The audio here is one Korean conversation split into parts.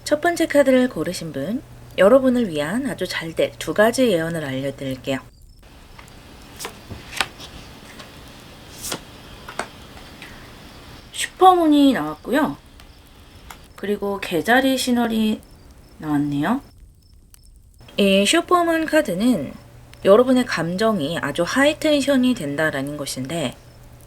첫 번째 카드를 고르신 분, 여러분을 위한 아주 잘 될 두 가지 예언을 알려드릴게요. 슈퍼문이 나왔고요. 그리고 개자리 시널이 나왔네요. 이 슈퍼문 카드는 여러분의 감정이 아주 하이텐션이 된다라는 것인데,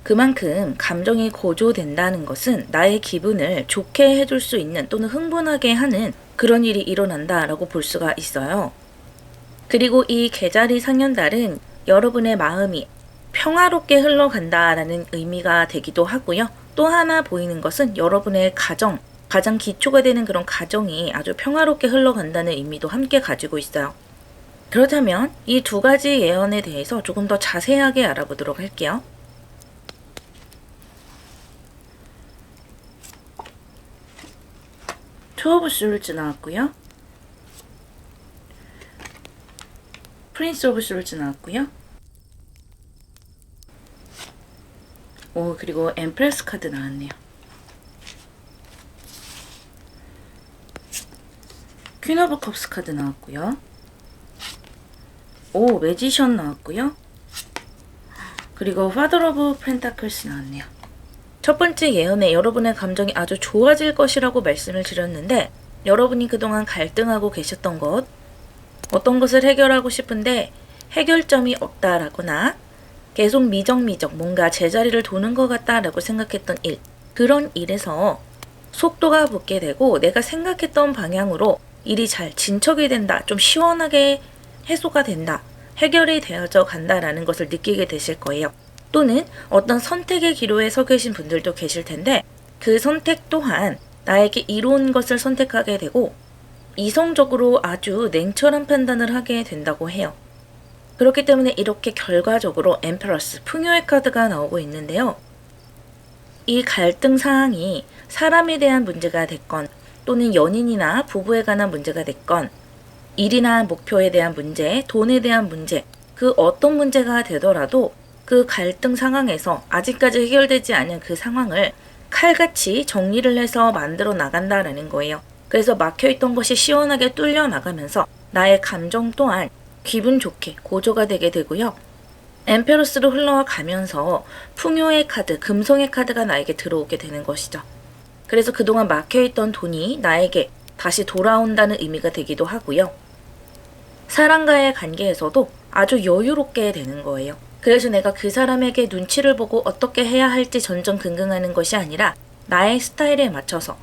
그만큼 감정이 고조된다는 것은 나의 기분을 좋게 해줄 수 있는 또는 흥분하게 하는 그런 일이 일어난다라고 볼 수가 있어요. 그리고 이 개자리 상현달은 여러분의 마음이 평화롭게 흘러간다라는 의미가 되기도 하고요. 또 하나 보이는 것은 여러분의 가정, 가장 기초가 되는 그런 가정이 아주 평화롭게 흘러간다는 의미도 함께 가지고 있어요. 그렇다면 이 두 가지 예언에 대해서 조금 더 자세하게 알아보도록 할게요. 투 오브 솔즈 나왔고요. 프린스 오브 솔즈 나왔고요. 그리고 엠프레스 카드 나왔네요. 퀸 오브 컵스 카드 나왔고요. 매지션 나왔고요. 그리고 파더 오브 펜타클스 나왔네요. 첫 번째 예언에 여러분의 감정이 아주 좋아질 것이라고 말씀을 드렸는데, 여러분이 그동안 갈등하고 계셨던 것, 어떤 것을 해결하고 싶은데 해결점이 없다라거나 계속 미적미적 뭔가 제자리를 도는 것 같다라고 생각했던 일, 그런 일에서 속도가 붙게 되고 내가 생각했던 방향으로 일이 잘 진척이 된다, 좀 시원하게 해소가 된다, 해결이 되어져 간다라는 것을 느끼게 되실 거예요. 또는 어떤 선택의 기로에 서 계신 분들도 계실 텐데, 그 선택 또한 나에게 이로운 것을 선택하게 되고 이성적으로 아주 냉철한 판단을 하게 된다고 해요. 그렇기 때문에 이렇게 결과적으로 엠페러스, 풍요의 카드가 나오고 있는데요. 이 갈등 사항이 사람에 대한 문제가 됐건, 또는 연인이나 부부에 관한 문제가 됐건, 일이나 목표에 대한 문제, 돈에 대한 문제, 그 어떤 문제가 되더라도 그 갈등 상황에서 아직까지 해결되지 않은 그 상황을 칼같이 정리를 해서 만들어 나간다라는 거예요. 그래서 막혀있던 것이 시원하게 뚫려 나가면서 나의 감정 또한 기분 좋게 고조가 되게 되고요. 엠페러스로 흘러가면서 풍요의 카드, 금성의 카드가 나에게 들어오게 되는 것이죠. 그래서 그동안 막혀있던 돈이 나에게 다시 돌아온다는 의미가 되기도 하고요. 사람과의 관계에서도 아주 여유롭게 되는 거예요. 그래서 내가 그 사람에게 눈치를 보고 어떻게 해야 할지 전전긍긍하는 것이 아니라 나의 스타일에 맞춰서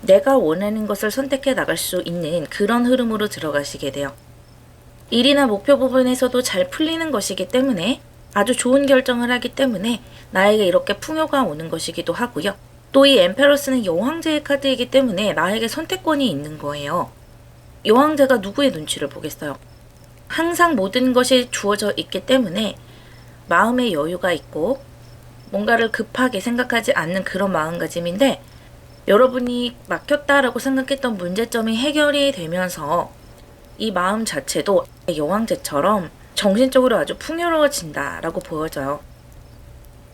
내가 원하는 것을 선택해 나갈 수 있는 그런 흐름으로 들어가시게 돼요. 일이나 목표 부분에서도 잘 풀리는 것이기 때문에 아주 좋은 결정을 하기 때문에 나에게 이렇게 풍요가 오는 것이기도 하고요. 또 이 엠페러스는 여왕제의 카드이기 때문에 나에게 선택권이 있는 거예요. 여왕제가 누구의 눈치를 보겠어요? 항상 모든 것이 주어져 있기 때문에 마음의 여유가 있고 뭔가를 급하게 생각하지 않는 그런 마음가짐인데, 여러분이 막혔다라고 생각했던 문제점이 해결이 되면서 이 마음 자체도 여왕제처럼 정신적으로 아주 풍요로워진다라고 보여져요.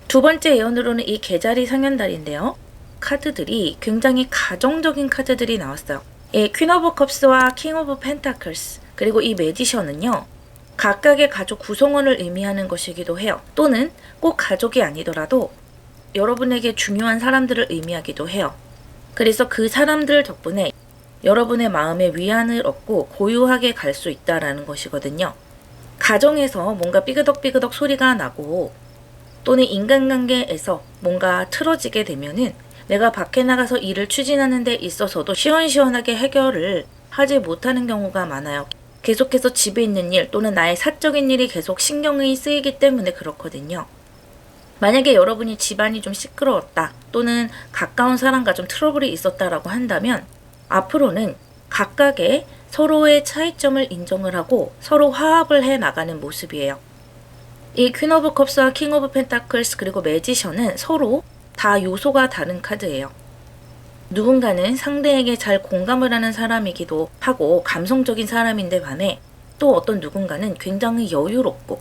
두 번째 예언으로는 이 개자리 상현달인데요. 카드들이 굉장히 가정적인 카드들이 나왔어요. 이 퀸 오브 컵스와 킹 오브 펜타클스, 그리고 이 매지션은요, 각각의 가족 구성원을 의미하는 것이기도 해요. 또는 꼭 가족이 아니더라도 여러분에게 중요한 사람들을 의미하기도 해요. 그래서 그 사람들 덕분에 여러분의 마음에 위안을 얻고 고요하게 갈 수 있다라는 것이거든요. 가정에서 뭔가 삐그덕삐그덕 소리가 나고, 또는 인간관계에서 뭔가 틀어지게 되면은 내가 밖에 나가서 일을 추진하는 데 있어서도 시원시원하게 해결을 하지 못하는 경우가 많아요. 계속해서 집에 있는 일 또는 나의 사적인 일이 계속 신경이 쓰이기 때문에 그렇거든요. 만약에 여러분이 집안이 좀 시끄러웠다, 또는 가까운 사람과 좀 트러블이 있었다라고 한다면 앞으로는 각각의 서로의 차이점을 인정을 하고 서로 화합을 해 나가는 모습이에요. 이 퀸 오브 컵스와 킹 오브 펜타클스 그리고 매지션은 서로 다 요소가 다른 카드예요. 누군가는 상대에게 잘 공감을 하는 사람이기도 하고 감성적인 사람인데 반해, 또 어떤 누군가는 굉장히 여유롭고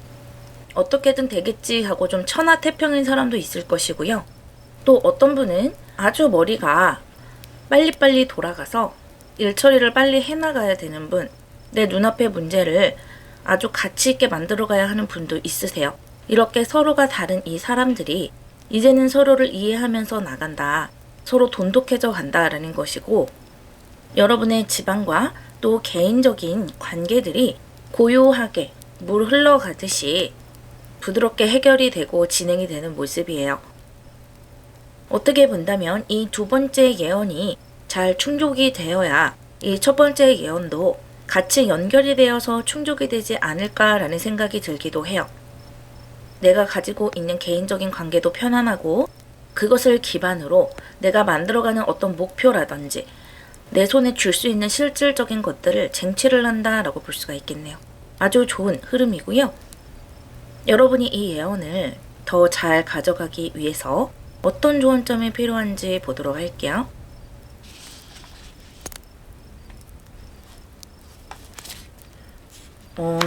어떻게든 되겠지 하고 좀 천하태평인 사람도 있을 것이고요. 또 어떤 분은 아주 머리가 빨리빨리 돌아가서 일 처리를 빨리 해나가야 되는 분, 내 눈앞의 문제를 아주 가치 있게 만들어가야 하는 분도 있으세요. 이렇게 서로가 다른 이 사람들이 이제는 서로를 이해하면서 나간다. 서로 돈독해져 간다라는 것이고, 여러분의 집안과 또 개인적인 관계들이 고요하게 물 흘러가듯이 부드럽게 해결이 되고 진행이 되는 모습이에요. 어떻게 본다면 이 두 번째 예언이 잘 충족이 되어야 이 첫 번째 예언도 같이 연결이 되어서 충족이 되지 않을까라는 생각이 들기도 해요. 내가 가지고 있는 개인적인 관계도 편안하고 그것을 기반으로 내가 만들어가는 어떤 목표라든지 내 손에 줄 수 있는 실질적인 것들을 쟁취를 한다라고 볼 수가 있겠네요. 아주 좋은 흐름이고요. 여러분이 이 예언을 더 잘 가져가기 위해서 어떤 조언점이 필요한지 보도록 할게요.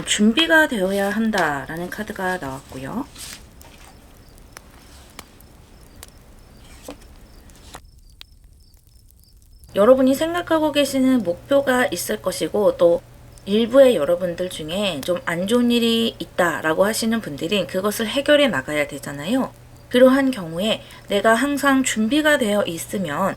준비가 되어야 한다라는 카드가 나왔고요. 여러분이 생각하고 계시는 목표가 있을 것이고 또 일부의 여러분들 중에 좀 안 좋은 일이 있다라고 하시는 분들이 그것을 해결해 나가야 되잖아요. 그러한 경우에 내가 항상 준비가 되어 있으면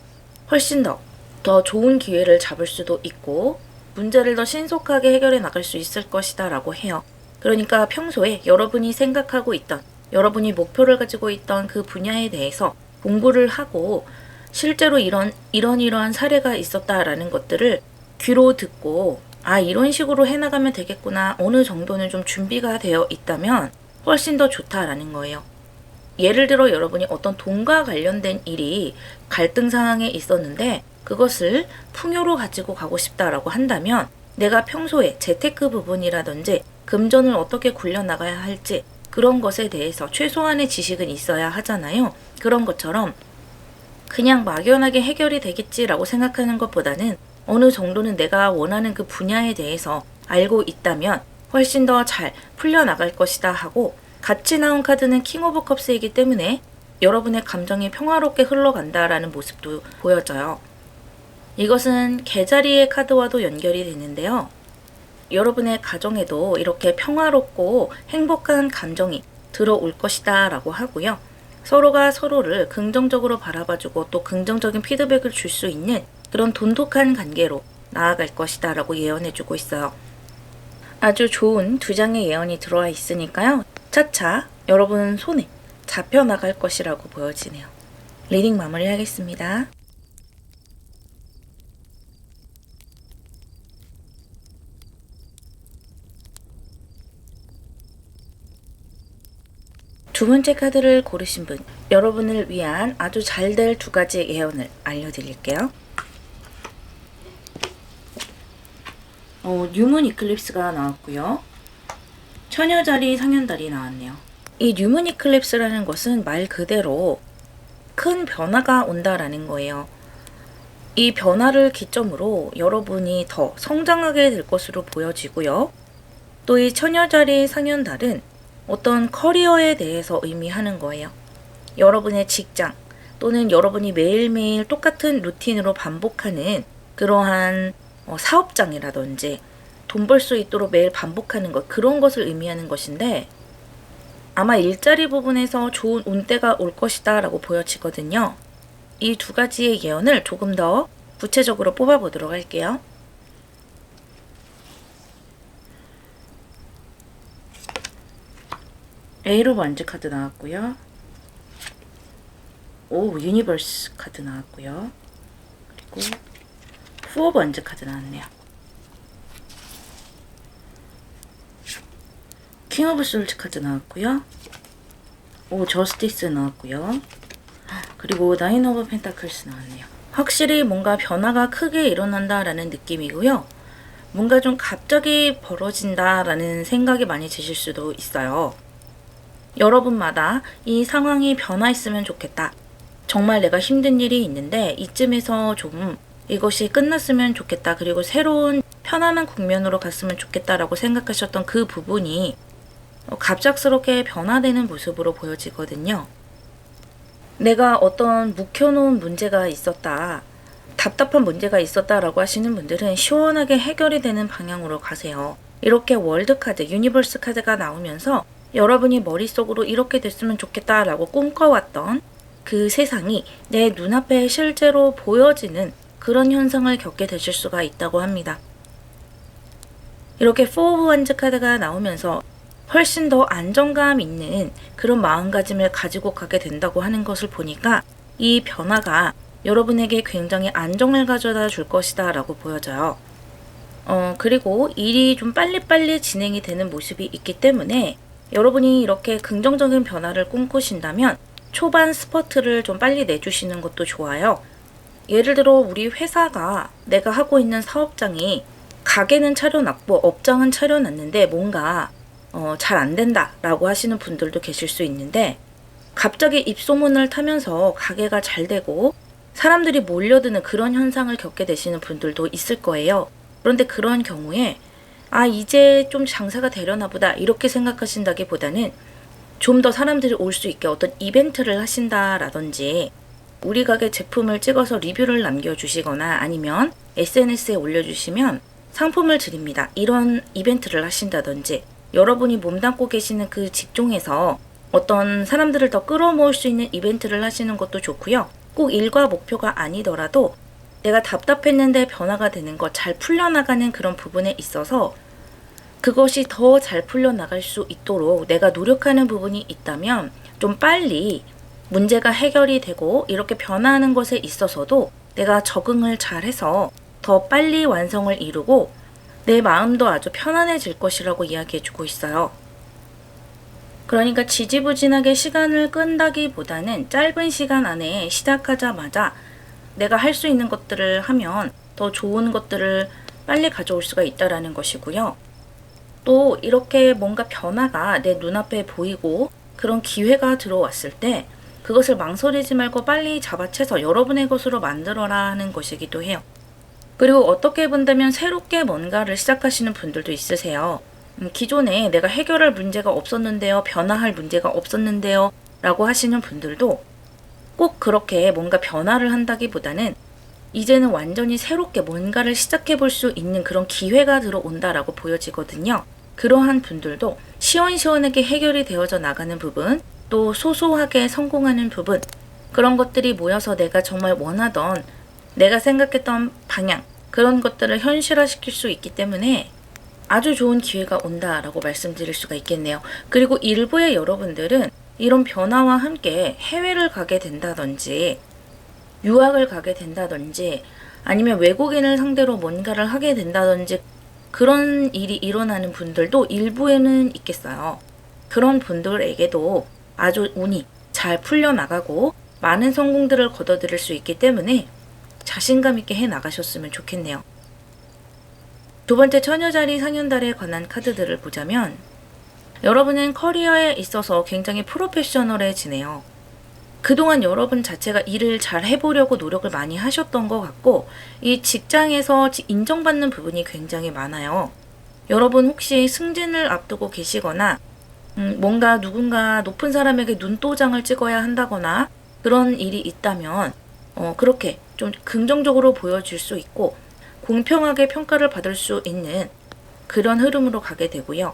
훨씬 더 좋은 기회를 잡을 수도 있고 문제를 더 신속하게 해결해 나갈 수 있을 것이다 라고 해요. 그러니까 평소에 여러분이 생각하고 있던, 여러분이 목표를 가지고 있던 그 분야에 대해서 공부를 하고 실제로 이러한 사례가 있었다라는 것들을 귀로 듣고 이런 식으로 해나가면 되겠구나. 어느 정도는 좀 준비가 되어 있다면 훨씬 더 좋다라는 거예요. 예를 들어 여러분이 어떤 돈과 관련된 일이 갈등 상황에 있었는데 그것을 풍요로 가지고 가고 싶다라고 한다면 내가 평소에 재테크 부분이라든지 금전을 어떻게 굴려나가야 할지 그런 것에 대해서 최소한의 지식은 있어야 하잖아요. 그런 것처럼 그냥 막연하게 해결이 되겠지라고 생각하는 것보다는 어느 정도는 내가 원하는 그 분야에 대해서 알고 있다면 훨씬 더 잘 풀려나갈 것이다 하고 같이 나온 카드는 킹 오브 컵스이기 때문에 여러분의 감정이 평화롭게 흘러간다라는 모습도 보여져요. 이것은 개자리의 카드와도 연결이 되는데요. 여러분의 가정에도 이렇게 평화롭고 행복한 감정이 들어올 것이다 라고 하고요. 서로가 서로를 긍정적으로 바라봐주고 또 긍정적인 피드백을 줄 수 있는 그런 돈독한 관계로 나아갈 것이다 라고 예언해주고 있어요. 아주 좋은 두 장의 예언이 들어와 있으니까요. 차차 여러분 손에 잡혀나갈 것이라고 보여지네요. 리딩 마무리하겠습니다. 두 번째 카드를 고르신 분, 여러분을 위한 아주 잘 될 두 가지 예언을 알려드릴게요. 뉴문 이클립스가 나왔고요. 처녀자리 상현달이 나왔네요. 이 뉴문 이클립스라는 것은 말 그대로 큰 변화가 온다라는 거예요. 이 변화를 기점으로 여러분이 더 성장하게 될 것으로 보여지고요. 또 이 처녀자리 상현달은 어떤 커리어에 대해서 의미하는 거예요. 여러분의 직장 또는 여러분이 매일매일 똑같은 루틴으로 반복하는 그러한 사업장이라든지 돈 벌 수 있도록 매일 반복하는 것, 그런 것을 의미하는 것인데 아마 일자리 부분에서 좋은 운때가 올 것이다 라고 보여지거든요. 이 두 가지의 예언을 조금 더 구체적으로 뽑아보도록 할게요. 에이로 원즈 카드 나왔고요. 유니버스 카드 나왔고요. 그리고 푸어 번즈 카드 나왔네요. 킹 오브 솔즈 카드 나왔고요. 저스티스 나왔고요. 그리고 나인 오브 펜타클스 나왔네요. 확실히 뭔가 변화가 크게 일어난다라는 느낌이고요. 뭔가 좀 갑자기 벌어진다라는 생각이 많이 드실 수도 있어요. 여러분마다 이 상황이 변화했으면 좋겠다. 정말 내가 힘든 일이 있는데 이쯤에서 좀 이것이 끝났으면 좋겠다. 그리고 새로운 편안한 국면으로 갔으면 좋겠다라고 생각하셨던 그 부분이 갑작스럽게 변화되는 모습으로 보여지거든요. 내가 어떤 묵혀놓은 문제가 있었다. 답답한 문제가 있었다라고 하시는 분들은 시원하게 해결이 되는 방향으로 가세요. 이렇게 월드카드, 유니버스 카드가 나오면서 여러분이 머릿속으로 이렇게 됐으면 좋겠다라고 꿈꿔왔던 그 세상이 내 눈앞에 실제로 보여지는 그런 현상을 겪게 되실 수가 있다고 합니다. 이렇게 4 오브 원즈 카드가 나오면서 훨씬 더 안정감 있는 그런 마음가짐을 가지고 가게 된다고 하는 것을 보니까 이 변화가 여러분에게 굉장히 안정을 가져다 줄 것이다 라고 보여져요. 그리고 일이 좀 빨리빨리 진행이 되는 모습이 있기 때문에 여러분이 이렇게 긍정적인 변화를 꿈꾸신다면 초반 스퍼트를 좀 빨리 내주시는 것도 좋아요. 예를 들어 우리 회사가 내가 하고 있는 사업장이 가게는 차려놨고 업장은 차려놨는데 뭔가 잘 안 된다 라고 하시는 분들도 계실 수 있는데 갑자기 입소문을 타면서 가게가 잘 되고 사람들이 몰려드는 그런 현상을 겪게 되시는 분들도 있을 거예요. 그런데 그런 경우에 이제 좀 장사가 되려나 보다 이렇게 생각하신다기보다는 좀 더 사람들이 올 수 있게 어떤 이벤트를 하신다라든지 우리 가게 제품을 찍어서 리뷰를 남겨주시거나 아니면 SNS에 올려주시면 상품을 드립니다. 이런 이벤트를 하신다든지 여러분이 몸담고 계시는 그 직종에서 어떤 사람들을 더 끌어모을 수 있는 이벤트를 하시는 것도 좋고요. 꼭 일과 목표가 아니더라도 내가 답답했는데 변화가 되는 것, 잘 풀려나가는 그런 부분에 있어서 그것이 더 잘 풀려나갈 수 있도록 내가 노력하는 부분이 있다면 좀 빨리 문제가 해결이 되고 이렇게 변화하는 것에 있어서도 내가 적응을 잘해서 더 빨리 완성을 이루고 내 마음도 아주 편안해질 것이라고 이야기해주고 있어요. 그러니까 지지부진하게 시간을 끈다기보다는 짧은 시간 안에 시작하자마자 내가 할 수 있는 것들을 하면 더 좋은 것들을 빨리 가져올 수가 있다라는 것이고요. 또 이렇게 뭔가 변화가 내 눈앞에 보이고 그런 기회가 들어왔을 때 그것을 망설이지 말고 빨리 잡아채서 여러분의 것으로 만들어라 하는 것이기도 해요. 그리고 어떻게 본다면 새롭게 뭔가를 시작하시는 분들도 있으세요. 기존에 내가 해결할 문제가 없었는데요, 변화할 문제가 없었는데요 라고 하시는 분들도 꼭 그렇게 뭔가 변화를 한다기보다는 이제는 완전히 새롭게 뭔가를 시작해 볼 수 있는 그런 기회가 들어온다라고 보여지거든요. 그러한 분들도 시원시원하게 해결이 되어져 나가는 부분, 또 소소하게 성공하는 부분, 그런 것들이 모여서 내가 정말 원하던, 내가 생각했던 방향, 그런 것들을 현실화시킬 수 있기 때문에 아주 좋은 기회가 온다라고 말씀드릴 수가 있겠네요. 그리고 일부의 여러분들은 이런 변화와 함께 해외를 가게 된다든지 유학을 가게 된다든지 아니면 외국인을 상대로 뭔가를 하게 된다든지 그런 일이 일어나는 분들도 일부에는 있겠어요. 그런 분들에게도 아주 운이 잘 풀려나가고 많은 성공들을 거둬들일 수 있기 때문에 자신감 있게 해나가셨으면 좋겠네요. 두 번째 처녀자리 상현달에 관한 카드들을 보자면 여러분은 커리어에 있어서 굉장히 프로페셔널해지네요. 그동안 여러분 자체가 일을 잘 해보려고 노력을 많이 하셨던 것 같고 이 직장에서 인정받는 부분이 굉장히 많아요. 여러분 혹시 승진을 앞두고 계시거나 뭔가 누군가 높은 사람에게 눈도장을 찍어야 한다거나 그런 일이 있다면 그렇게 좀 긍정적으로 보여질 수 있고 공평하게 평가를 받을 수 있는 그런 흐름으로 가게 되고요.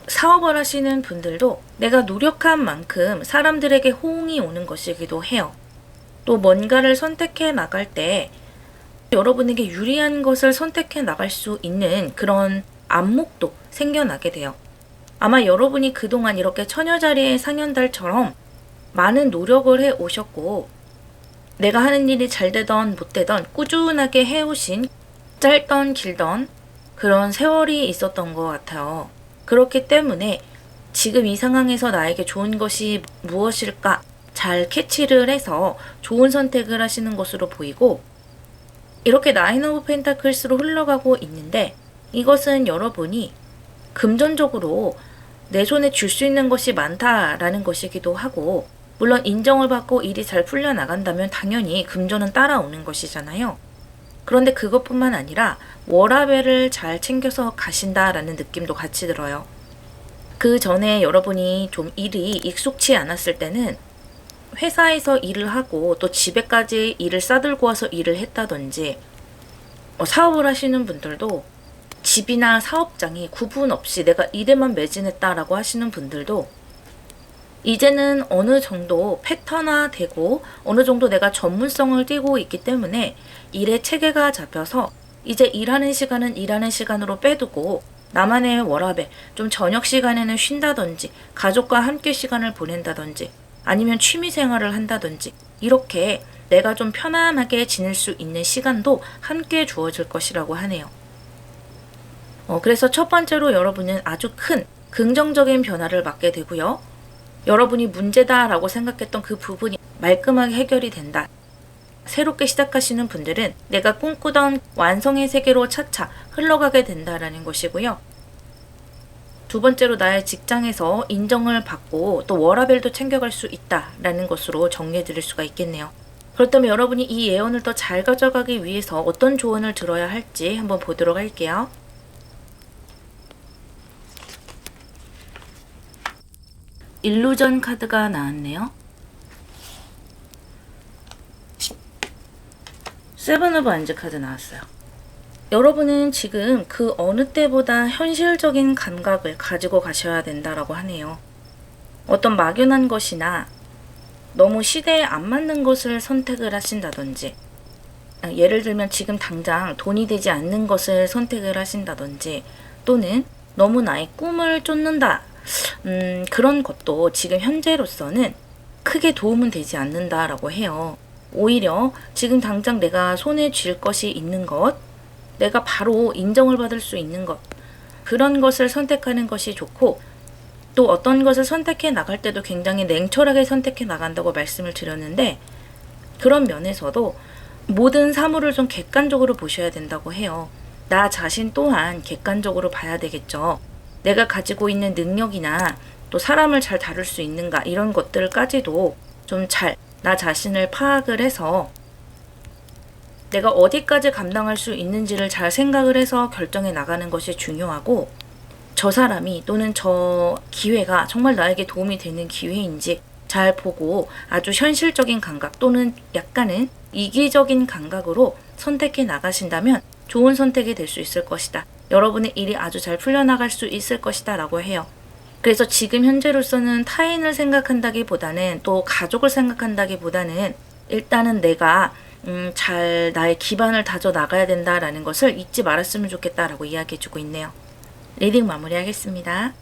사업을 하시는 분들도 내가 노력한 만큼 사람들에게 호응이 오는 것이기도 해요. 또 뭔가를 선택해 나갈 때 여러분에게 유리한 것을 선택해 나갈 수 있는 그런 안목도 생겨나게 돼요. 아마 여러분이 그동안 이렇게 처녀자리의 상현달처럼 많은 노력을 해 오셨고 내가 하는 일이 잘 되던 못 되던 꾸준하게 해오신 짧던 길던 그런 세월이 있었던 것 같아요. 그렇기 때문에 지금 이 상황에서 나에게 좋은 것이 무엇일까 잘 캐치를 해서 좋은 선택을 하시는 것으로 보이고 이렇게 나인 오브 펜타클스로 흘러가고 있는데 이것은 여러분이 금전적으로 내 손에 줄 수 있는 것이 많다라는 것이기도 하고 물론 인정을 받고 일이 잘 풀려나간다면 당연히 금전은 따라오는 것이잖아요. 그런데 그것뿐만 아니라 워라밸을 잘 챙겨서 가신다라는 느낌도 같이 들어요. 그 전에 여러분이 좀 일이 익숙치 않았을 때는 회사에서 일을 하고 또 집에까지 일을 싸들고 와서 일을 했다든지, 사업을 하시는 분들도 집이나 사업장이 구분 없이 내가 일에만 매진했다라고 하시는 분들도 이제는 어느 정도 패턴화되고 어느 정도 내가 전문성을 띠고 있기 때문에 일의 체계가 잡혀서 이제 일하는 시간은 일하는 시간으로 빼두고 나만의 워라밸, 좀 저녁 시간에는 쉰다든지 가족과 함께 시간을 보낸다든지 아니면 취미 생활을 한다든지 이렇게 내가 좀 편안하게 지낼 수 있는 시간도 함께 주어질 것이라고 하네요. 그래서 첫 번째로 여러분은 아주 큰 긍정적인 변화를 맞게 되고요. 여러분이 문제다라고 생각했던 그 부분이 말끔하게 해결이 된다. 새롭게 시작하시는 분들은 내가 꿈꾸던 완성의 세계로 차차 흘러가게 된다라는 것이고요. 두 번째로 나의 직장에서 인정을 받고 또 워라밸도 챙겨갈 수 있다라는 것으로 정리해 드릴 수가 있겠네요. 그렇다면 여러분이 이 예언을 더 잘 가져가기 위해서 어떤 조언을 들어야 할지 한번 보도록 할게요. 일루전 카드가 나왔네요. 세븐 오브 안즈 카드 나왔어요. 여러분은 지금 그 어느 때보다 현실적인 감각을 가지고 가셔야 된다라고 하네요. 어떤 막연한 것이나 너무 시대에 안 맞는 것을 선택을 하신다든지, 예를 들면 지금 당장 돈이 되지 않는 것을 선택을 하신다든지, 또는 너무 나의 꿈을 쫓는다, 그런 것도 지금 현재로서는 크게 도움은 되지 않는다라고 해요. 오히려 지금 당장 내가 손에 쥘 것이 있는 것, 내가 바로 인정을 받을 수 있는 것, 그런 것을 선택하는 것이 좋고, 또 어떤 것을 선택해 나갈 때도 굉장히 냉철하게 선택해 나간다고 말씀을 드렸는데, 그런 면에서도 모든 사물을 좀 객관적으로 보셔야 된다고 해요. 나 자신 또한 객관적으로 봐야 되겠죠. 내가 가지고 있는 능력이나 또 사람을 잘 다룰 수 있는가, 이런 것들까지도 좀 잘 나 자신을 파악을 해서 내가 어디까지 감당할 수 있는지를 잘 생각을 해서 결정해 나가는 것이 중요하고, 저 사람이 또는 저 기회가 정말 나에게 도움이 되는 기회인지 잘 보고 아주 현실적인 감각 또는 약간은 이기적인 감각으로 선택해 나가신다면 좋은 선택이 될 수 있을 것이다. 여러분의 일이 아주 잘 풀려나갈 수 있을 것이다 라고 해요. 그래서 지금 현재로서는 타인을 생각한다기보다는 또 가족을 생각한다기보다는 일단은 내가 잘 나의 기반을 다져 나가야 된다라는 것을 잊지 말았으면 좋겠다라고 이야기해주고 있네요. 리딩 마무리하겠습니다.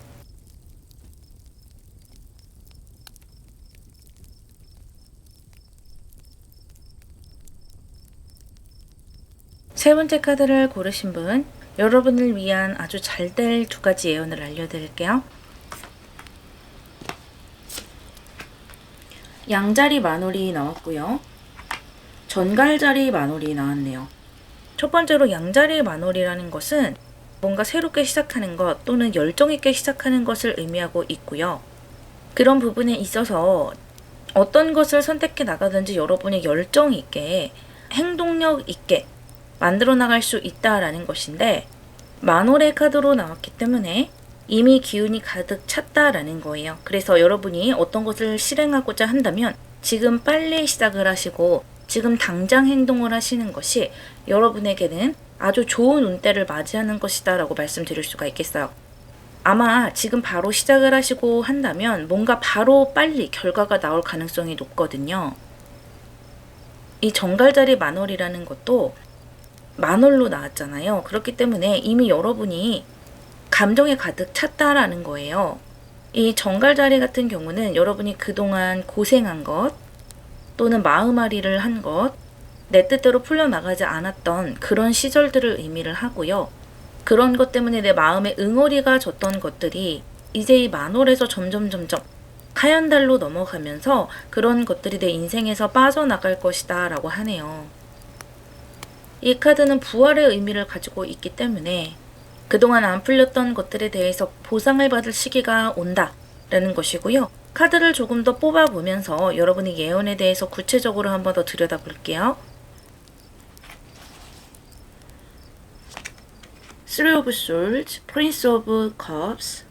세 번째 카드를 고르신 분, 여러분을 위한 아주 잘 될 두 가지 예언을 알려드릴게요. 양자리 만월이 나왔고요. 전갈자리 만월이 나왔네요. 첫 번째로 양자리 만월이라는 것은 뭔가 새롭게 시작하는 것 또는 열정 있게 시작하는 것을 의미하고 있고요. 그런 부분에 있어서 어떤 것을 선택해 나가든지 여러분이 열정 있게 행동력 있게 만들어 나갈 수 있다라는 것인데, 만월의 카드로 나왔기 때문에 이미 기운이 가득 찼다라는 거예요. 그래서 여러분이 어떤 것을 실행하고자 한다면 지금 빨리 시작을 하시고 지금 당장 행동을 하시는 것이 여러분에게는 아주 좋은 운때를 맞이하는 것이다 라고 말씀드릴 수가 있겠어요. 아마 지금 바로 시작을 하시고 한다면 뭔가 바로 빨리 결과가 나올 가능성이 높거든요. 이 정갈자리 만월이라는 것도 만월로 나왔잖아요. 그렇기 때문에 이미 여러분이 감정에 가득 찼다라는 거예요. 이 정갈자리 같은 경우는 여러분이 그동안 고생한 것 또는 마음앓이를 한 것, 내 뜻대로 풀려나가지 않았던 그런 시절들을 의미를 하고요. 그런 것 때문에 내 마음에 응어리가 졌던 것들이 이제 이 만월에서 점점 하얀 달로 넘어가면서 그런 것들이 내 인생에서 빠져나갈 것이다 라고 하네요. 이 카드는 부활의 의미를 가지고 있기 때문에 그동안 안 풀렸던 것들에 대해서 보상을 받을 시기가 온다 라는 것이고요. 카드를 조금 더 뽑아보면서 여러분의 예언에 대해서 구체적으로 한 번 더 들여다볼게요. Three of Swords, Prince of Cups,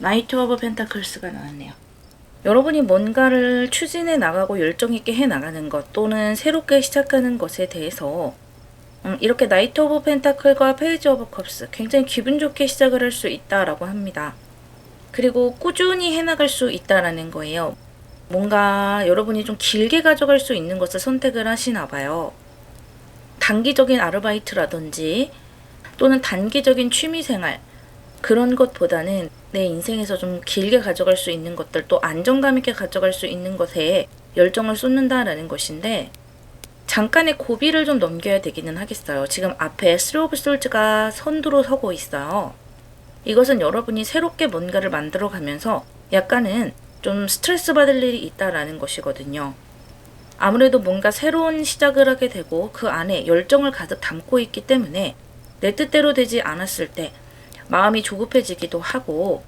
나이트 오브 펜타클스가 나왔네요. 여러분이 뭔가를 추진해 나가고 열정 있게 해 나가는 것 또는 새롭게 시작하는 것에 대해서 이렇게 나이트 오브 펜타클과 페이지 오브 컵스 굉장히 기분 좋게 시작을 할 수 있다라고 합니다. 그리고 꾸준히 해나갈 수 있다라는 거예요. 뭔가 여러분이 좀 길게 가져갈 수 있는 것을 선택을 하시나 봐요. 단기적인 아르바이트라든지 또는 단기적인 취미생활 그런 것보다는 내 인생에서 좀 길게 가져갈 수 있는 것들 또 안정감 있게 가져갈 수 있는 것에 열정을 쏟는다라는 것인데 잠깐의 고비를 좀 넘겨야 되기는 하겠어요. 지금 앞에 스리 오브 솔즈가 선두로 서고 있어요. 이것은 여러분이 새롭게 뭔가를 만들어 가면서 약간은 좀 스트레스 받을 일이 있다라는 것이거든요. 아무래도 뭔가 새로운 시작을 하게 되고 그 안에 열정을 가득 담고 있기 때문에 내 뜻대로 되지 않았을 때 마음이 조급해지기도 하고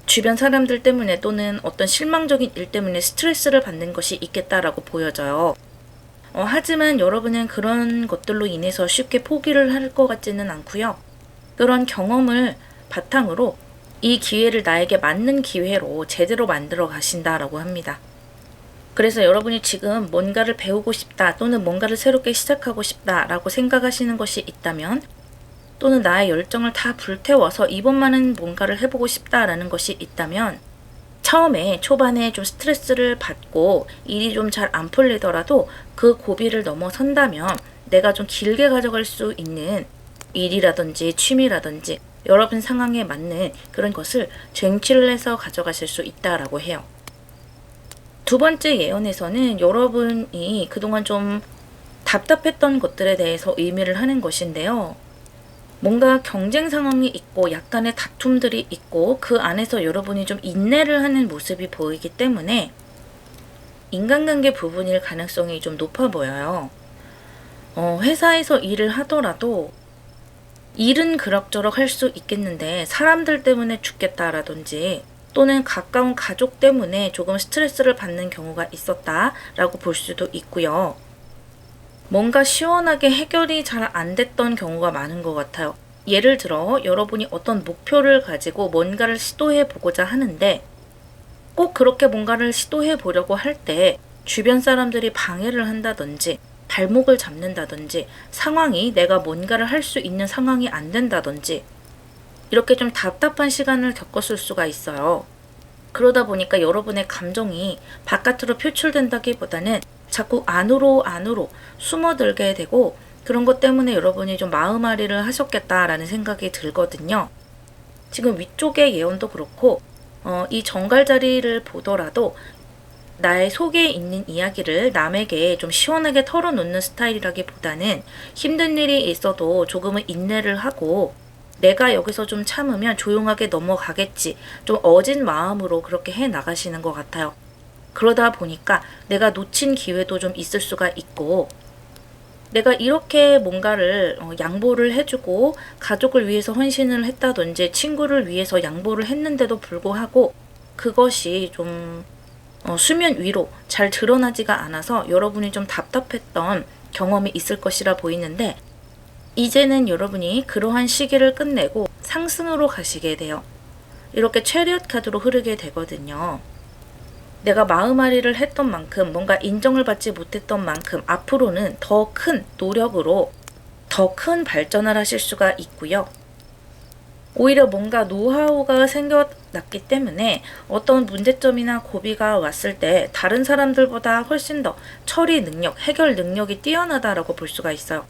주변 사람들 때문에 또는 어떤 실망적인 일 때문에 스트레스를 받는 것이 있겠다라고 보여져요. 하지만 여러분은 그런 것들로 인해서 쉽게 포기를 할 것 같지는 않고요. 그런 경험을 바탕으로 이 기회를 나에게 맞는 기회로 제대로 만들어 가신다라고 합니다. 그래서 여러분이 지금 뭔가를 배우고 싶다 또는 뭔가를 새롭게 시작하고 싶다라고 생각하시는 것이 있다면 또는 나의 열정을 다 불태워서 이번만은 뭔가를 해보고 싶다라는 것이 있다면 처음에 초반에 좀 스트레스를 받고 일이 좀 잘 안 풀리더라도 그 고비를 넘어선다면 내가 좀 길게 가져갈 수 있는 일이라든지 취미라든지 여러분 상황에 맞는 그런 것을 쟁취를 해서 가져가실 수 있다라고 해요. 두 번째 예언에서는 여러분이 그동안 좀 답답했던 것들에 대해서 의미를 하는 것인데요. 뭔가 경쟁 상황이 있고 약간의 다툼들이 있고 그 안에서 여러분이 좀 인내를 하는 모습이 보이기 때문에 인간관계 부분일 가능성이 좀 높아 보여요. 회사에서 일을 하더라도 일은 그럭저럭 할 수 있겠는데 사람들 때문에 죽겠다라든지 또는 가까운 가족 때문에 조금 스트레스를 받는 경우가 있었다라고 볼 수도 있고요. 뭔가 시원하게 해결이 잘 안 됐던 경우가 많은 것 같아요. 예를 들어 여러분이 어떤 목표를 가지고 뭔가를 시도해 보고자 하는데 꼭 그렇게 뭔가를 시도해 보려고 할 때 주변 사람들이 방해를 한다든지 발목을 잡는다든지 상황이 내가 뭔가를 할 수 있는 상황이 안 된다든지 이렇게 좀 답답한 시간을 겪었을 수가 있어요. 그러다 보니까 여러분의 감정이 바깥으로 표출된다기보다는 자꾸 안으로 숨어들게 되고 그런 것 때문에 여러분이 좀 마음앓이를 하셨겠다라는 생각이 들거든요. 지금 위쪽의 예언도 그렇고 이 정갈 자리를 보더라도 나의 속에 있는 이야기를 남에게 좀 시원하게 털어놓는 스타일이라기보다는 힘든 일이 있어도 조금은 인내를 하고 내가 여기서 좀 참으면 조용하게 넘어가겠지. 좀 어진 마음으로 그렇게 해 나가시는 것 같아요. 그러다 보니까 내가 놓친 기회도 좀 있을 수가 있고 내가 이렇게 뭔가를 양보를 해주고 가족을 위해서 헌신을 했다든지 친구를 위해서 양보를 했는데도 불구하고 그것이 좀 수면 위로 잘 드러나지가 않아서 여러분이 좀 답답했던 경험이 있을 것이라 보이는데 이제는 여러분이 그러한 시기를 끝내고 상승으로 가시게 돼요. 이렇게 체리엇 카드로 흐르게 되거든요. 내가 마음앓이를 했던 만큼 뭔가 인정을 받지 못했던 만큼 앞으로는 더 큰 노력으로 더 큰 발전을 하실 수가 있고요. 오히려 뭔가 노하우가 생겨났기 때문에 어떤 문제점이나 고비가 왔을 때 다른 사람들보다 훨씬 더 처리 능력, 해결 능력이 뛰어나다라고 볼 수가 있어요.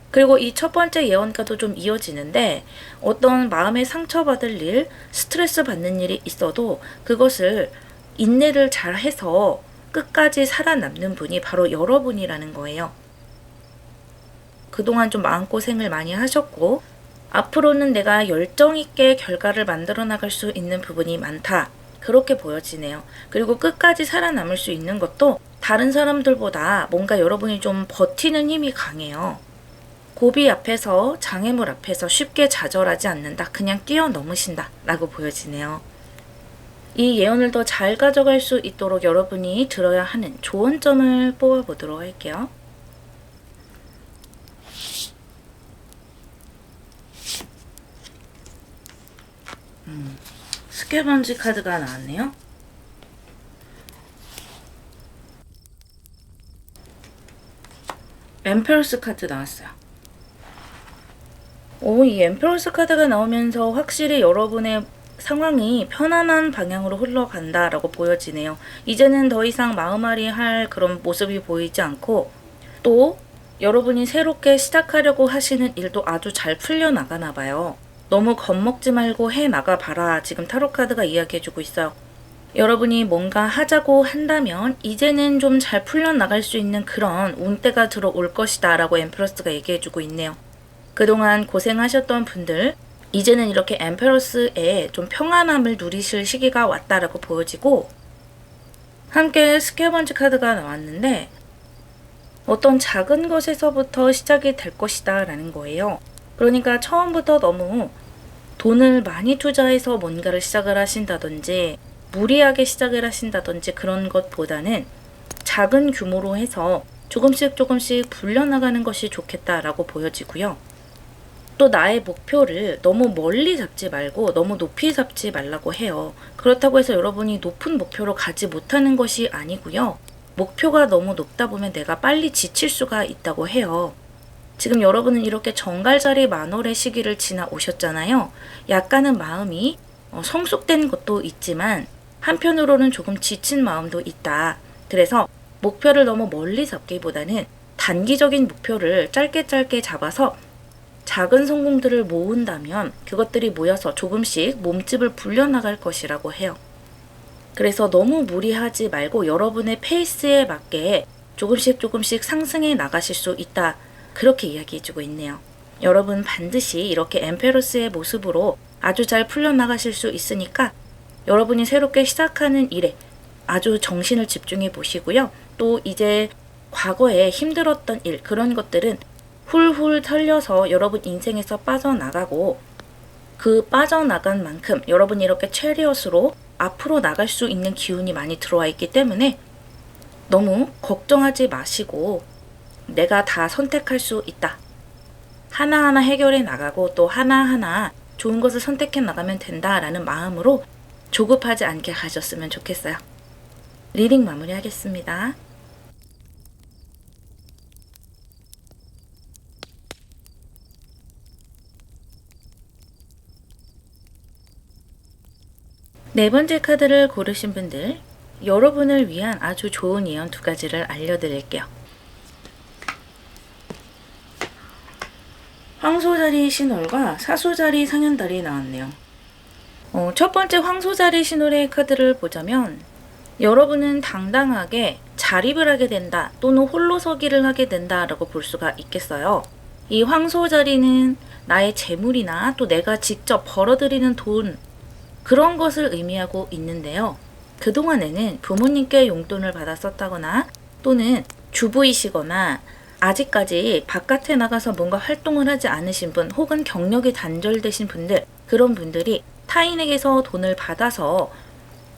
그리고 이 첫 번째 예언과도 좀 이어지는데 어떤 마음에 상처받을 일, 스트레스 받는 일이 있어도 그것을 인내를 잘 해서 끝까지 살아남는 분이 바로 여러분이라는 거예요. 그동안 좀 마음고생을 많이 하셨고 앞으로는 내가 열정 있게 결과를 만들어 나갈 수 있는 부분이 많다. 그렇게 보여지네요. 그리고 끝까지 살아남을 수 있는 것도 다른 사람들보다 뭔가 여러분이 좀 버티는 힘이 강해요. 고비 앞에서 장애물 앞에서 쉽게 좌절하지 않는다. 그냥 뛰어넘으신다. 라고 보여지네요. 이 예언을 더 잘 가져갈 수 있도록 여러분이 들어야 하는 조언점을 뽑아보도록 할게요. 스퀘번지 카드가 나왔네요. 엠페러스 카드 나왔어요. 이 엠페러스 카드가 나오면서 확실히 여러분의 상황이 편안한 방향으로 흘러간다라고 보여지네요. 이제는 더 이상 마음앓이 할 그런 모습이 보이지 않고, 또 여러분이 새롭게 시작하려고 하시는 일도 아주 잘 풀려나가나 봐요. 너무 겁먹지 말고 해나가 봐라. 지금 타로카드가 이야기해주고 있어요. 여러분이 뭔가 하자고 한다면 이제는 좀 잘 풀려나갈 수 있는 그런 운때가 들어올 것이다 라고 엠페러스가 얘기해주고 있네요. 그동안 고생하셨던 분들, 이제는 이렇게 엠페러스에 좀 평안함을 누리실 시기가 왔다라고 보여지고, 함께 스퀘번지 카드가 나왔는데 어떤 작은 것에서부터 시작이 될 것이다 라는 거예요. 그러니까 처음부터 너무 돈을 많이 투자해서 뭔가를 시작을 하신다든지 무리하게 시작을 하신다든지 그런 것보다는 작은 규모로 해서 조금씩 불려나가는 것이 좋겠다라고 보여지고요. 또 나의 목표를 너무 멀리 잡지 말고 너무 높이 잡지 말라고 해요. 그렇다고 해서 여러분이 높은 목표로 가지 못하는 것이 아니고요. 목표가 너무 높다 보면 내가 빨리 지칠 수가 있다고 해요. 지금 여러분은 이렇게 정갈자리 만월의 시기를 지나오셨잖아요. 약간은 마음이 성숙된 것도 있지만 한편으로는 조금 지친 마음도 있다. 그래서 목표를 너무 멀리 잡기보다는 단기적인 목표를 짧게 잡아서 작은 성공들을 모은다면 그것들이 모여서 조금씩 몸집을 불려나갈 것이라고 해요. 그래서 너무 무리하지 말고 여러분의 페이스에 맞게 조금씩 상승해 나가실 수 있다. 그렇게 이야기해주고 있네요. 여러분 반드시 이렇게 엠페러스의 모습으로 아주 잘 풀려나가실 수 있으니까 여러분이 새롭게 시작하는 일에 아주 정신을 집중해 보시고요. 또 이제 과거에 힘들었던 일, 그런 것들은 훌훌 털려서 여러분 인생에서 빠져나가고, 그 빠져나간 만큼 여러분이 이렇게 체리엇으로 앞으로 나갈 수 있는 기운이 많이 들어와 있기 때문에 너무 걱정하지 마시고 내가 다 선택할 수 있다. 하나하나 해결해 나가고 또 하나하나 좋은 것을 선택해 나가면 된다라는 마음으로 조급하지 않게 가셨으면 좋겠어요. 리딩 마무리하겠습니다. 네 번째 카드를 고르신 분들, 여러분을 위한 아주 좋은 예언 두 가지를 알려드릴게요. 황소자리 신월과 사소자리 상현달이 나왔네요. 첫 번째 황소자리 신월의 카드를 보자면 여러분은 당당하게 자립을 하게 된다 또는 홀로서기를 하게 된다라고 볼 수가 있겠어요. 이 황소자리는 나의 재물이나 또 내가 직접 벌어들이는 돈, 그런 것을 의미하고 있는데요. 그동안에는 부모님께 용돈을 받아 썼다거나 또는 주부이시거나 아직까지 바깥에 나가서 뭔가 활동을 하지 않으신 분, 혹은 경력이 단절되신 분들, 그런 분들이 타인에게서 돈을 받아서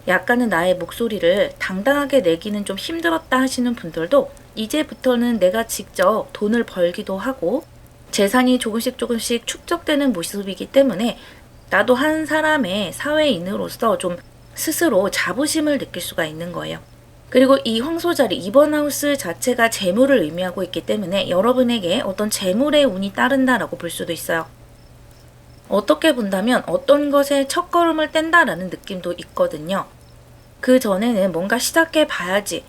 약간은 나의 목소리를 당당하게 내기는 좀 힘들었다 하시는 분들도 이제부터는 내가 직접 돈을 벌기도 하고 재산이 조금씩 축적되는 모습이기 때문에 나도 한 사람의 사회인으로서 좀 스스로 자부심을 느낄 수가 있는 거예요. 그리고 이 황소자리 2번 하우스 자체가 재물을 의미하고 있기 때문에 여러분에게 어떤 재물의 운이 따른다라고 볼 수도 있어요. 어떻게 본다면 어떤 것에 첫걸음을 뗀다라는 느낌도 있거든요. 그 전에는 뭔가 시작해 봐야지,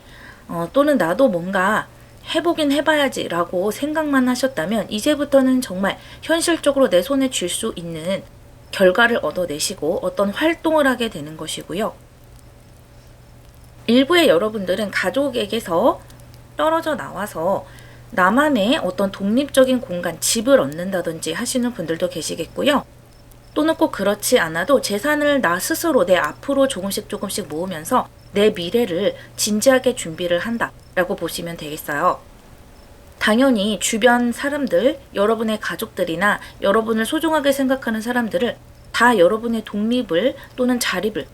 또는 나도 뭔가 해보긴 해봐야지 라고 생각만 하셨다면 이제부터는 정말 현실적으로 내 손에 쥘 수 있는 결과를 얻어내시고 어떤 활동을 하게 되는 것이고요. 일부의 여러분들은 가족에게서 떨어져 나와서 나만의 어떤 독립적인 공간, 집을 얻는다든지 하시는 분들도 계시겠고요. 또는 꼭 그렇지 않아도 재산을 나 스스로 내 앞으로 조금씩 모으면서 내 미래를 진지하게 준비를 한다라고 보시면 되겠어요. 당연히 주변 사람들, 여러분의 가족들이나 여러분을 소중하게 생각하는 사람들을 다 여러분의 독립을 또는 자립을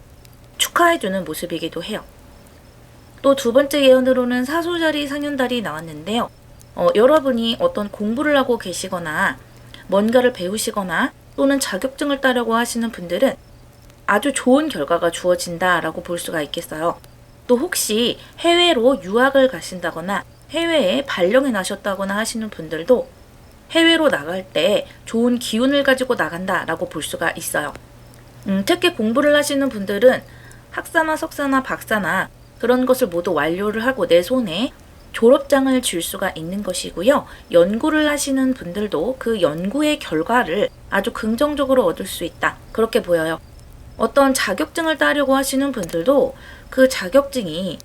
축하해주는 모습이기도 해요. 또 두 번째 예언으로는 사소자리 상현달이 나왔는데요. 여러분이 어떤 공부를 하고 계시거나 뭔가를 배우시거나 또는 자격증을 따려고 하시는 분들은 아주 좋은 결과가 주어진다라고 볼 수가 있겠어요. 또 혹시 해외로 유학을 가신다거나 해외에 발령이 나셨다거나 하시는 분들도 해외로 나갈 때 좋은 기운을 가지고 나간다라고 볼 수가 있어요. 특히 공부를 하시는 분들은 학사나 석사나 박사나 그런 것을 모두 완료를 하고 내 손에 졸업장을 줄 수가 있는 것이고요. 연구를 하시는 분들도 그 연구의 결과를 아주 긍정적으로 얻을 수 있다. 그렇게 보여요. 어떤 자격증을 따려고 하시는 분들도 그 자격증이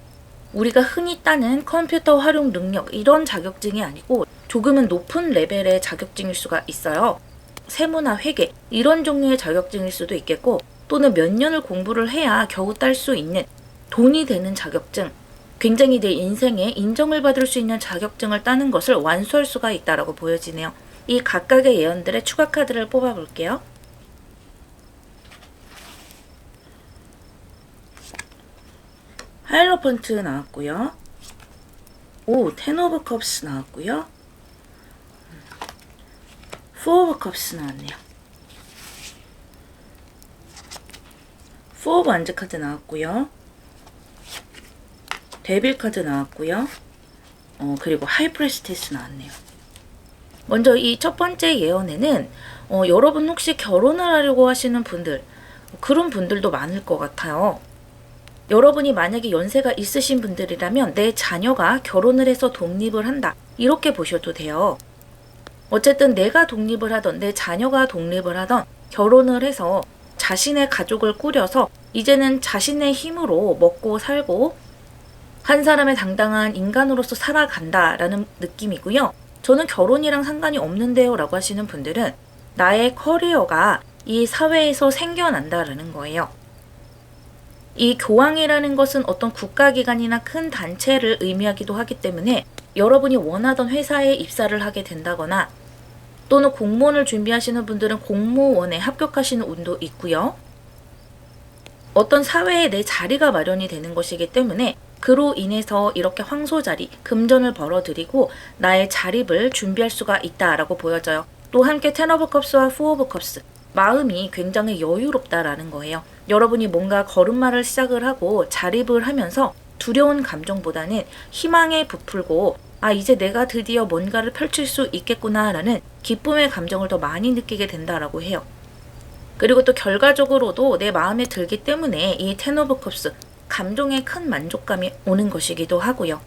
우리가 흔히 따는 컴퓨터 활용 능력 이런 자격증이 아니고 조금은 높은 레벨의 자격증일 수가 있어요. 세무나 회계 이런 종류의 자격증일 수도 있겠고 또는 몇 년을 공부를 해야 겨우 딸 수 있는 돈이 되는 자격증, 굉장히 내 인생에 인정을 받을 수 있는 자격증을 따는 것을 완수할 수가 있다라고 보여지네요. 이 각각의 예언들의 추가 카드를 뽑아볼게요. 하이로펀트 나왔고요. 텐 오브 컵스 나왔고요. 포 오브 컵스 나왔네요. 포 오브 완즈 카드 나왔고요. 데빌 카드 나왔고요. 그리고 하이프레스티스 나왔네요. 먼저 이 첫 번째 예언에는 여러분 혹시 결혼을 하려고 하시는 분들, 그런 분들도 많을 것 같아요. 여러분이 만약에 연세가 있으신 분들이라면 내 자녀가 결혼을 해서 독립을 한다. 이렇게 보셔도 돼요. 어쨌든 내가 독립을 하던 내 자녀가 독립을 하던 결혼을 해서 자신의 가족을 꾸려서 이제는 자신의 힘으로 먹고 살고 한 사람의 당당한 인간으로서 살아간다라는 느낌이고요. 저는 결혼이랑 상관이 없는데요 라고 하시는 분들은 나의 커리어가 이 사회에서 생겨난다라는 거예요. 이 교황이라는 것은 어떤 국가기관이나 큰 단체를 의미하기도 하기 때문에 여러분이 원하던 회사에 입사를 하게 된다거나 또는 공무원을 준비하시는 분들은 공무원에 합격하시는 운도 있고요. 어떤 사회에 내 자리가 마련이 되는 것이기 때문에 그로 인해서 이렇게 황소자리, 금전을 벌어들이고 나의 자립을 준비할 수가 있다라고 보여져요. 또 함께 텐 오브 컵스와 포 오브 컵스, 마음이 굉장히 여유롭다라는 거예요. 여러분이 뭔가 걸음마를 시작을 하고 자립을 하면서 두려운 감정보다는 희망에 부풀고 이제 내가 드디어 뭔가를 펼칠 수 있겠구나라는 기쁨의 감정을 더 많이 느끼게 된다라고 해요. 그리고 또 결과적으로도 내 마음에 들기 때문에 이 텐 오브 컵스, 감정의 큰 만족감이 오는 것이기도 하고요.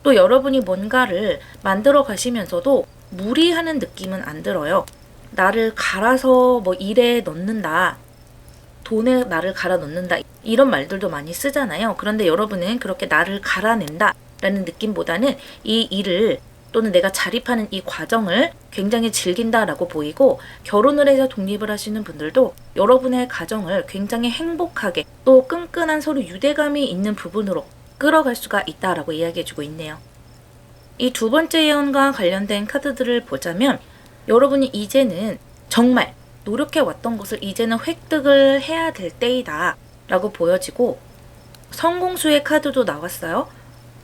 또 여러분이 뭔가를 만들어 가시면서도 무리하는 느낌은 안 들어요. 나를 갈아서 일에 넣는다, 돈에 나를 갈아 넣는다 이런 말들도 많이 쓰잖아요. 그런데 여러분은 그렇게 나를 갈아낸다 라는 느낌보다는 이 일을 또는 내가 자립하는 이 과정을 굉장히 즐긴다라고 보이고, 결혼을 해서 독립을 하시는 분들도 여러분의 가정을 굉장히 행복하게 또 끈끈한 서로 유대감이 있는 부분으로 끌어갈 수가 있다라고 이야기해주고 있네요. 이 두 번째 예언과 관련된 카드들을 보자면 여러분이 이제는 정말 노력해왔던 것을 이제는 획득을 해야 될 때이다 라고 보여지고, 성공수의 카드도 나왔어요.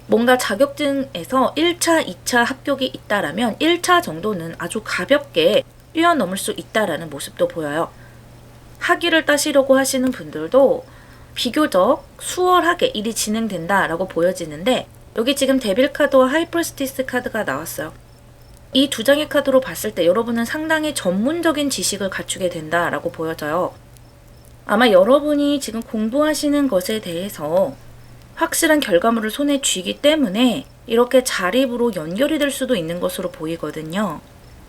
뭔가 자격증에서 1차, 2차 합격이 있다라면 1차 정도는 아주 가볍게 뛰어넘을 수 있다라는 모습도 보여요. 학위를 따시려고 하시는 분들도 비교적 수월하게 일이 진행된다라고 보여지는데, 여기 지금 데빌 카드와 하이프레스티스 카드가 나왔어요. 이 두 장의 카드로 봤을 때 여러분은 상당히 전문적인 지식을 갖추게 된다라고 보여져요. 아마 여러분이 지금 공부하시는 것에 대해서 확실한 결과물을 손에 쥐기 때문에 이렇게 자립으로 연결이 될 수도 있는 것으로 보이거든요.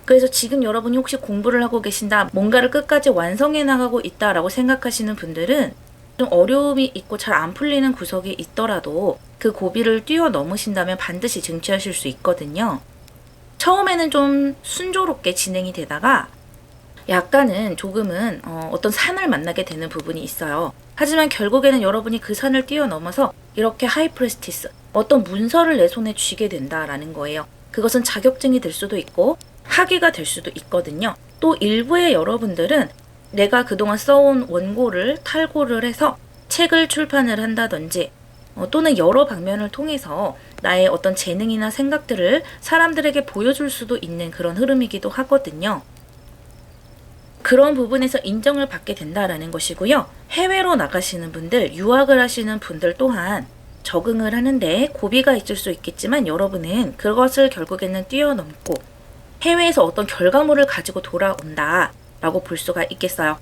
그래서 지금 여러분이 혹시 공부를 하고 계신다, 뭔가를 끝까지 완성해 나가고 있다라고 생각하시는 분들은 좀 어려움이 있고 잘 안 풀리는 구석이 있더라도 그 고비를 뛰어넘으신다면 반드시 쟁취하실 수 있거든요. 처음에는 좀 순조롭게 진행이 되다가 약간은 조금은 어떤 산을 만나게 되는 부분이 있어요. 하지만 결국에는 여러분이 그 산을 뛰어넘어서 이렇게 하이프레스티스, 어떤 문서를 내 손에 쥐게 된다라는 거예요. 그것은 자격증이 될 수도 있고 학위가 될 수도 있거든요. 또 일부의 여러분들은 내가 그동안 써온 원고를 탈고를 해서 책을 출판을 한다든지 또는 여러 방면을 통해서 나의 어떤 재능이나 생각들을 사람들에게 보여줄 수도 있는 그런 흐름이기도 하거든요. 그런 부분에서 인정을 받게 된다라는 것이고요. 해외로 나가시는 분들, 유학을 하시는 분들 또한 적응을 하는데 고비가 있을 수 있겠지만 여러분은 그것을 결국에는 뛰어넘고 해외에서 어떤 결과물을 가지고 돌아온다 라고 볼 수가 있겠어요.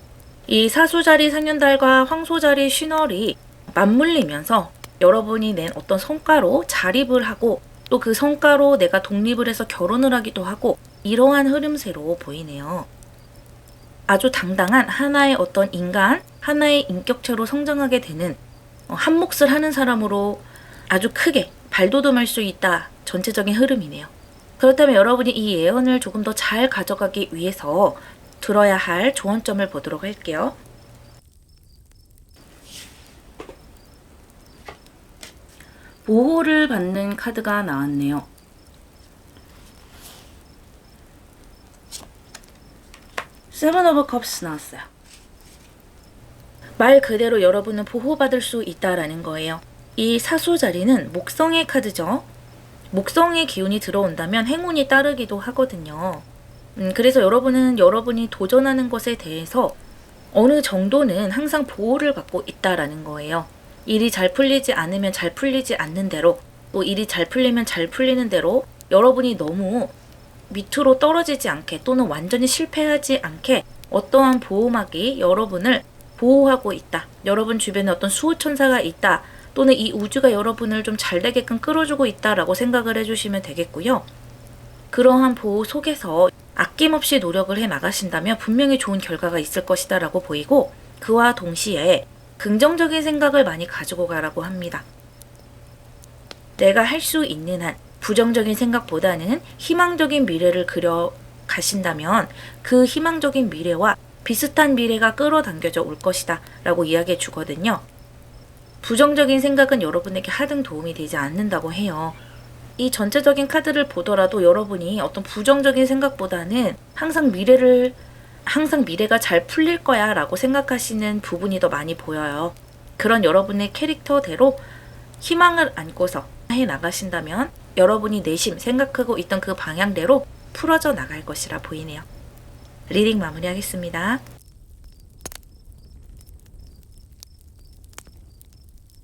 이 사수자리 상현달과 황소자리 신월이 맞물리면서 여러분이 낸 어떤 성과로 자립을 하고 또 그 성과로 내가 독립을 해서 결혼을 하기도 하고 이러한 흐름새로 보이네요. 아주 당당한 하나의 어떤 인간, 하나의 인격체로 성장하게 되는 한 몫을 하는 사람으로 아주 크게 발돋움할 수 있다. 전체적인 흐름이네요. 그렇다면 여러분이 이 예언을 조금 더 잘 가져가기 위해서 들어야 할 조언점을 보도록 할게요. 보호를 받는 카드가 나왔네요. 세븐 오브 컵스 나왔어요. 말 그대로 여러분은 보호받을 수 있다라는 거예요. 이 사수 자리는 목성의 카드죠. 목성의 기운이 들어온다면 행운이 따르기도 하거든요. 그래서 여러분은 여러분이 도전하는 것에 대해서 어느 정도는 항상 보호를 받고 있다라는 거예요. 일이 잘 풀리지 않으면 잘 풀리지 않는 대로, 또 일이 잘 풀리면 잘 풀리는 대로 여러분이 너무 밑으로 떨어지지 않게 또는 완전히 실패하지 않게 어떠한 보호막이 여러분을 보호하고 있다. 여러분 주변에 어떤 수호천사가 있다. 또는 이 우주가 여러분을 좀 잘 되게끔 끌어주고 있다라고 생각을 해주시면 되겠고요. 그러한 보호 속에서 아낌없이 노력을 해 나가신다면 분명히 좋은 결과가 있을 것이다 라고 보이고, 그와 동시에 긍정적인 생각을 많이 가지고 가라고 합니다. 내가 할 수 있는 한 부정적인 생각보다는 희망적인 미래를 그려 가신다면 그 희망적인 미래와 비슷한 미래가 끌어당겨져 올 것이다 라고 이야기해 주거든요. 부정적인 생각은 여러분에게 하등 도움이 되지 않는다고 해요. 이 전체적인 카드를 보더라도 여러분이 어떤 부정적인 생각보다는 항상 미래가 잘 풀릴 거야 라고 생각하시는 부분이 더 많이 보여요. 그런 여러분의 캐릭터대로 희망을 안고서 해 나가신다면 여러분이 내심 생각하고 있던 그 방향대로 풀어져 나갈 것이라 보이네요. 리딩 마무리하겠습니다.